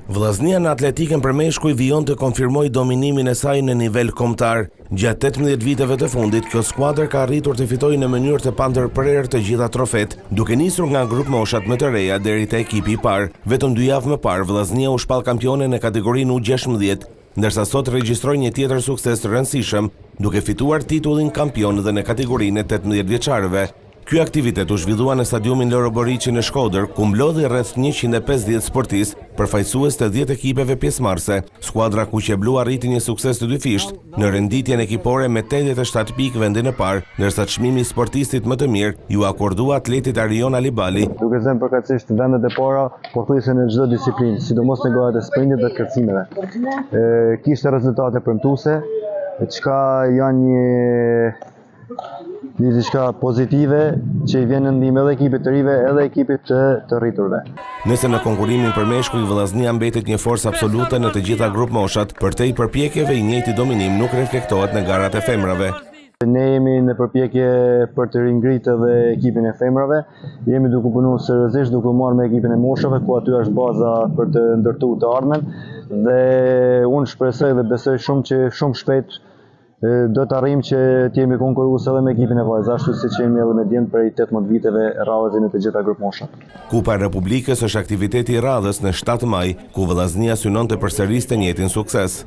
Vllaznia në atletikën për meshkuj vijon të konfirmoj dominimin e saj në nivel kombëtar. Gjatë 18 viteve të fundit, kjo skuadër ka arritur të fitojë në mënyrë të pandërprerë të gjitha trofet, duke nisur nga grup moshat më të reja deri te ekipi i parë. Vetëm 2 javë më parë, Vllaznia u shpall kampione në kategorinë U16, ndërsa sot regjistroi një tjetër sukses të rëndësishëm, duke fituar titullin kampion dhe në kategorinë e 18 vjeçarëve. Ky aktivitet u zhvillua në stadiumin Loro Boriçi në Shkodër, ku mblodhi rreth 150 sportistë, përfaqësues të 10 ekipeve pjesëmarrëse. Skuadra kuqeblu arriti një sukses të dyfisht në renditjen ekipore me 87 pikë vendin e parë, ndërsa çmimi i sportistit më të mirë ju akordua atletit Arion Alibali. Duke qenë përkatësisht vendet e para, pothuajse në çdo disiplinë, sidomos në gorat e sprintit dhe të kërcimeve. Kishte rezultate premtuese, çka janë një diçka pozitive që i vjen në ndihmë edhe ekipit të rive edhe ekipit të rriturve. Nëse në konkurimin për meshkuj Vllaznia mbetet një forcë absolute në të gjitha grup moshat, përtej përpjekjeve i njëjti dominim nuk reflektohet në garat e femrave. Ne jemi në përpjekje për të ringritë edhe ekipin e femrave, jemi duke punuar seriozisht, duke marrë me ekipin e moshave, ku aty është baza për të ndërtuar të ardhmen, dhe unë shpresoj dhe besoj shumë që shumë shpejt do të arrijmë që të jemi konkurrues edhe me ekipin e vajzave, ashtu siç jemi edhe me djem prej 18 viteve radhëzi në të gjitha grup moshat. Kupa e Republikës është aktiviteti i radhës në 7 maj, ku Vllaznia synon të përsëriste njëjtin sukses.